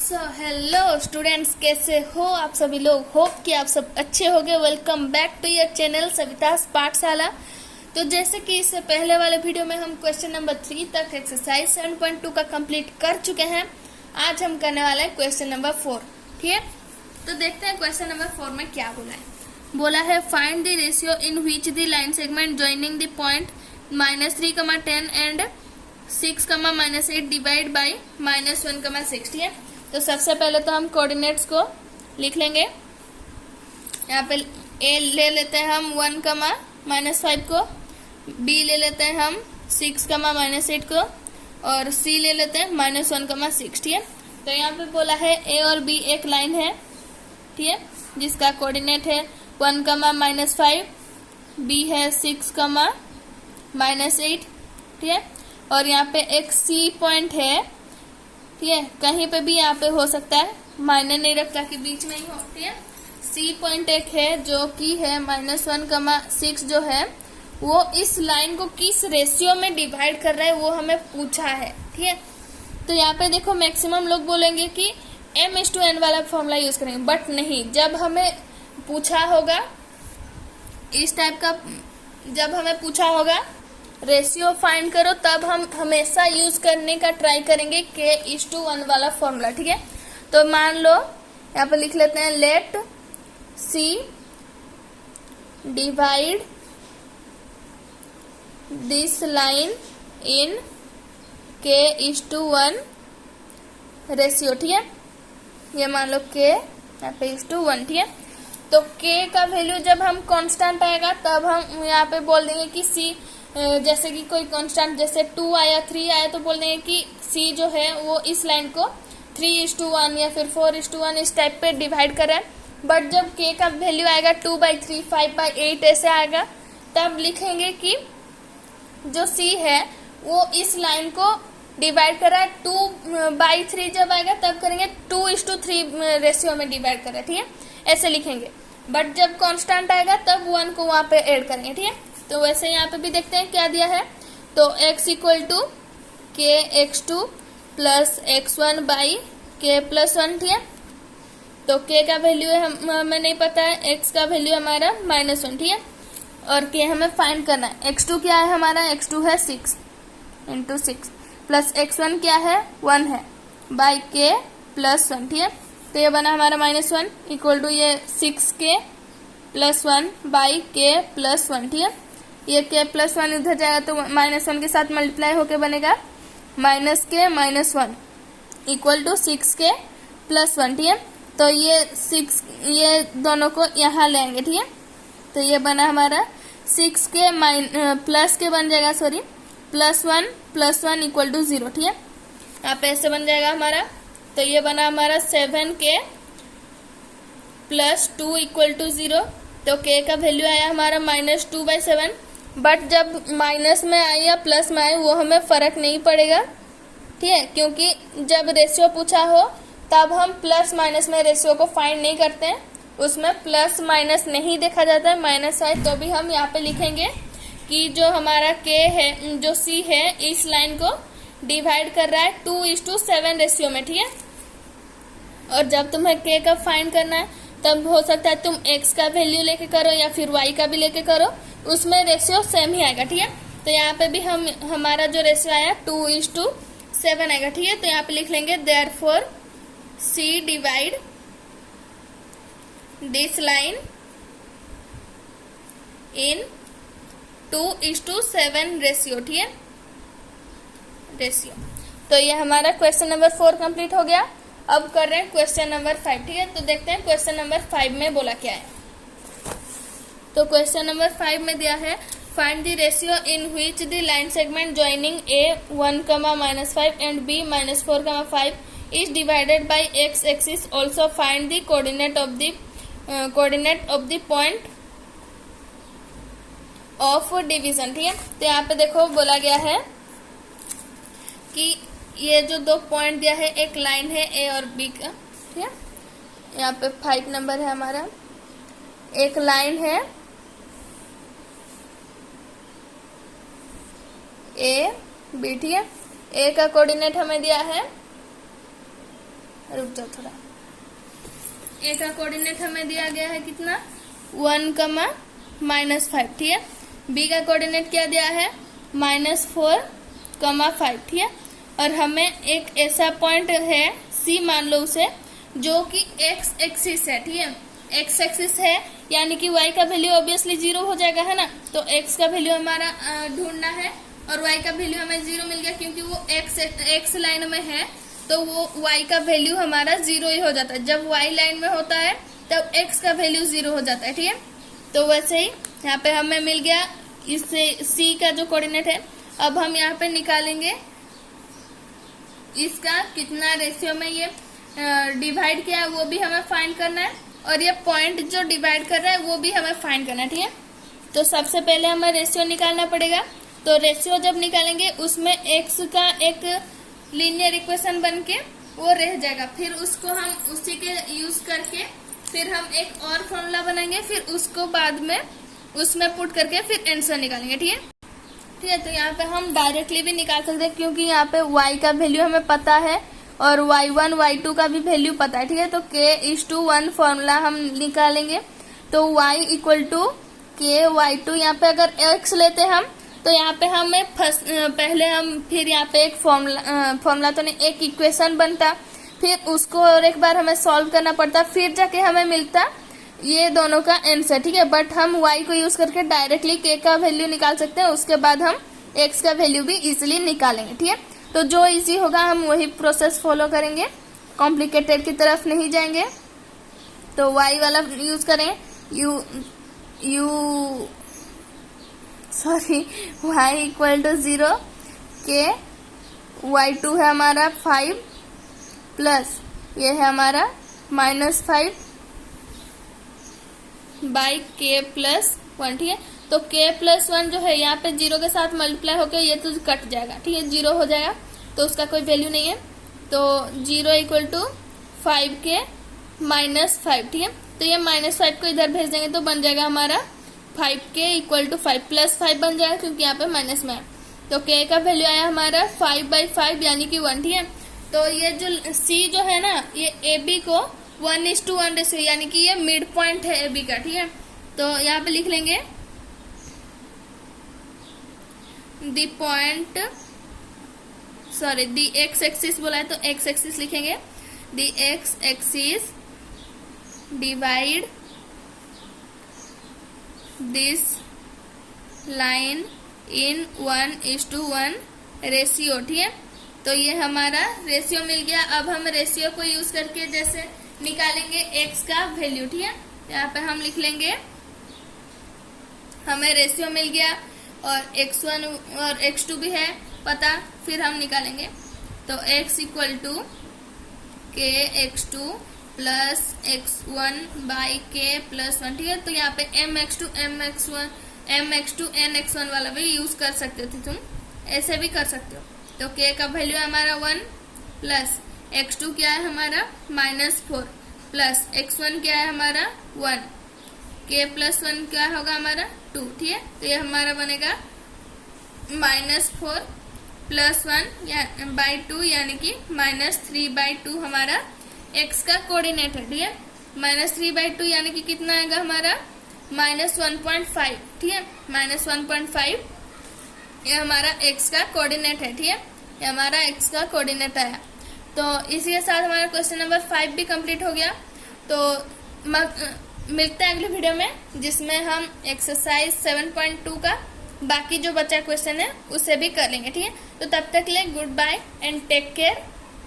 Hello students, कैसे हो आप सभी लोग। होप कि आप सब अच्छे होंगे। Welcome back to your channel Savita's Pathshala. तो जैसे कि इससे पहले वाले वीडियो में हम क्वेश्चन नंबर 3 तक एक्सरसाइज 7.2 का कंप्लीट कर चुके हैं। आज हम करने वाले हैं क्वेश्चन नंबर 4। ठीक है, तो देखते हैं क्वेश्चन नंबर 4 में क्या बोला है। बोला है find the ratio in which the line segment joining the point -3, 10 and 6, -8 divide by -1, 6। ठीक है, तो सबसे पहले तो हम कोऑर्डिनेट्स को लिख लेंगे। यहाँ पे ए ले लेते हैं हम 1, -5 को, बी ले लेते हैं हम 6, -8 को, और सी ले लेते हैं -1, 6। ठीक है, तो यहाँ पे बोला है ए और बी एक लाइन है, ठीक है, जिसका कोऑर्डिनेट है 1, -5, बी है 6, -8। ठीक है, और यहाँ पे एक सी पॉइंट है। ठीक है, कहीं पे भी यहाँ पे हो सकता है, मायने नहीं रखता कि बीच में ही हो। ठीक है, सी पॉइंट एक है जो कि है -1, 6 जो है वो इस लाइन को किस रेशियो में डिवाइड कर रहा है वो हमें पूछा है। ठीक है, तो यहाँ पे देखो मैक्सिमम लोग बोलेंगे कि m/n वाला फॉर्मूला यूज करेंगे, बट नहीं। जब हमें पूछा होगा इस टाइप का, जब हमें पूछा होगा रेशियो फाइंड करो, तब हम हमेशा यूज करने का ट्राई करेंगे k/1 वाला फॉर्मूला। ठीक है, तो मान लो यहाँ पे लिख लेते हैं let see divide this line in k/1 ratio. ठीक है, ये मान लो k यहाँ पे /1। ठीक है, तो k का वैल्यू जब हम कांस्टेंट आएगा तब हम यहाँ पे बोल देंगे कि c, जैसे कि कोई कांस्टेंट जैसे 2 आया 3 आया तो बोल देंगे कि c जो है वो इस लाइन को 3:1 या फिर 4:1 इस टाइप पे डिवाइड कर रहा है। बट जब k का वैल्यू आएगा 2/3, 5/8 ऐसे आएगा, तब लिखेंगे कि जो c है वो इस लाइन को डिवाइड कर रहा है 2/3। जब आएगा तब करेंगे 2:3 रेशियो में डिवाइड कर रहा है। ठीक है, ऐसे लिखेंगे। बट जब कांस्टेंट आएगा तब 1 को वहां पे ऐड करेंगे। ठीक है, तो वैसे यहाँ पे भी देखते हैं क्या दिया है। तो x = kx2 + x1/k+1। ठीक है, तो k का वैल्यू हमें नहीं पता है, x का वैल्यू हमारा -1। ठीक है, और k हमें फाइंड करना है। x2 क्या है हमारा, x2 है 6 × 6 प्लस x1 क्या है 1 है बाई k+1। ठीक है, तो ये बना हमारा -1 = ये 6k + 1 बाई k+1। ठीक है, ये k+1 इधर जाएगा तो -1 के साथ मल्टीप्लाई होके बनेगा -k - 1 = 6k + 1। ठीक है, तो ये दोनों को यहाँ ले आएंगे। ठीक है, तो ये बना हमारा 6k प्लस के बन जाएगा, सॉरी +1 + 1 = 0। ठीक है, यहाँ पे ऐसे बन जाएगा हमारा। तो ये बना हमारा 7k + 2 = 0। तो k का वैल्यू आया हमारा -2/7। बट जब माइनस में आए या प्लस में आए वो हमें फर्क नहीं पड़ेगा। ठीक है, क्योंकि जब रेशियो पूछा हो तब हम प्लस माइनस में रेशियो को फाइंड नहीं करते हैं, उसमें प्लस माइनस नहीं देखा जाता है। माइनस आए तो भी हम यहाँ पे लिखेंगे कि जो हमारा k है, जो c है, इस लाइन को डिवाइड कर रहा है 2:7 रेशियो में। ठीक है, और जब तुम्हें k का फाइंड करना है तब हो सकता है तुम x का वैल्यू लेके करो या फिर y का भी लेके करो, उसमें रेशियो सेम ही आएगा। ठीक है, तो यहाँ पे भी हमारा जो रेशियो आया 2:7 आएगा। ठीक है, तो यहाँ पे लिख लेंगे therefore c divide this line in 2:7 ratio. ठीक है, रेशियो। तो ये हमारा क्वेश्चन नंबर 4 कंप्लीट हो गया। अब कर रहे हैं क्वेश्चन नंबर 5। ठीक है, तो देखते हैं क्वेश्चन नंबर 5 में बोला क्या है। तो क्वेश्चन नंबर 5 में दिया है find the ratio in which the line segment joining a 1, -5 and b -4, 5 is divided by x axis. Also find the coordinate of the point of division. ठीक है, तो यहाँ पे देखो बोला गया है कि ये जो 2 पॉइंट दिया है, एक लाइन है a और b का। ठीक है, यहाँ पे 5 नंबर है हमारा। एक लाइन है a b। ठीक है, a का कोऑर्डिनेट हमें दिया है रुक जाओ थोड़ा। ए का कोऑर्डिनेट हमें दिया गया है कितना 1, -5, ठीक है। बी का कोऑर्डिनेट क्या दिया है -4, 5, ठीक है। और हमें एक ऐसा पॉइंट है सी मान लो उसे, जो कि एक्स एक्सिस है, ठीक है। एक्स एक्सिस है यानी कि y का वैल्यू ऑब्वियसली 0 हो जाएगा, है ना। तो x का वैल्यू हमारा ढूंढना है और y का वैल्यू हमें 0 मिल गया, क्योंकि वो x लाइन में है तो वो y का वैल्यू हमारा 0 ही हो जाता है। जब y लाइन में होता है तब x का वैल्यू 0 हो जाता है, ठीक है। तो वैसे ही यहाँ पे हमें मिल गया इससे c का जो कोऑर्डिनेट है। अब हम यहाँ पे निकालेंगे इसका कितना रेशियो में ये डिवाइड किया है वो भी हमें फाइंड करना है, और ये पॉइंट जो डिवाइड कर रहा है वो भी हमें फाइंड करना है, ठीक है। तो सबसे पहले हमें रेशियो निकालना पड़ेगा। तो रेशियो जब निकालेंगे उसमें x का एक लीनियर इक्वेशन बन के वो रह जाएगा, फिर उसको हम उसी के यूज करके फिर हम एक और फॉर्मूला बनाएंगे, फिर उसको बाद में उसमें पुट करके फिर आंसर निकालेंगे, ठीक है। ठीक है, तो यहाँ पे हम डायरेक्टली भी निकाल सकते हैं, क्योंकि यहाँ पे y का वैल्यू हमें पता है और y1 y2 का भी वैल्यू पता है, ठीक है। तो k:1 फॉर्मूला हम निकालेंगे। तो y = k/y2। यहाँ पे अगर x लेते हम तो यहाँ पे हमें पहले हम फिर यहाँ पे एक फॉर्मूला तो नहीं, एक इक्वेशन बनता, फिर उसको और एक बार हमें सॉल्व करना पड़ता, फिर जाके हमें मिलता ये दोनों का आंसर, ठीक है। बट हम y को यूज करके डायरेक्टली k का वैल्यू निकाल सकते हैं, उसके बाद हम x का वैल्यू भी इजीली निकालेंगे, ठीक है। तो जो इजी होगा हम वही प्रोसेस फॉलो करेंगे, कॉम्प्लिकेटेड की तरफ नहीं जाएंगे। तो y वाला यूज करें y = 0, k/y2 है हमारा 5 प्लस ये है हमारा -5 बाई k+1, ठीक है। तो k+1 जो है यहाँ पे 0 के साथ मल्टीप्लाई होकर ये तो कट जाएगा, ठीक है, 0 हो जाएगा, तो उसका कोई वैल्यू नहीं है। तो 0 = 5k -5, ठीक है। तो ये -5 को इधर भेज देंगे तो बन जाएगा हमारा 5k = 5 +5 बन जाएगा, क्योंकि यहाँ पे माइनस में है। तो k का वैल्यू आया हमारा 5/5 यानी कि 1, ठीक है। तो ये जो c जो है ना, ये ab को 1:1 रेशियो यानी कि ये मिड पॉइंट है ab का, ठीक है। तो यहाँ पे लिख लेंगे दी x एक्सिस बोला है तो x एक्सिस लिखेंगे, दी x axis divide this line in 1:1 ratio, ठीक है। तो ये हमारा रेशियो मिल गया। अब हम रेशियो को यूज करके जैसे निकालेंगे x का वैल्यू, ठीक है। यहाँ पे हम लिख लेंगे हमें रेशियो मिल गया और x1 और x2 भी है पता, फिर हम निकालेंगे। तो x = kx2 plus x1 by k+1, ठीक है। तो यहाँ पे mx2 nx1 वाला भी यूज कर सकते थे, तुम ऐसे भी कर सकते हो। तो k का वैल्यू है हमारा 1 प्लस x2 क्या है हमारा -4 प्लस x1 क्या है हमारा 1, k+1 क्या होगा हमारा 2, ठीक है। तो ये हमारा बनेगा -4 + 1/2 यानी कि -3/2 हमारा x का कोऑर्डिनेट है, ठीक है। -3/2 यानी कि कितना आएगा हमारा -1.5, ठीक है। -1.5 ये हमारा x का कोऑर्डिनेट है, ठीक है। ये हमारा x का कोऑर्डिनेट आया। तो इसी के साथ हमारा क्वेश्चन नंबर 5 भी कंप्लीट हो गया। तो मिलते हैं अगले वीडियो में, जिसमें हम एक्सरसाइज 7.2 का बाकी जो बचा क्वेश्चन है उसे भी कर लेंगे, ठीक है। तो तब तक के लिए goodbye and take care.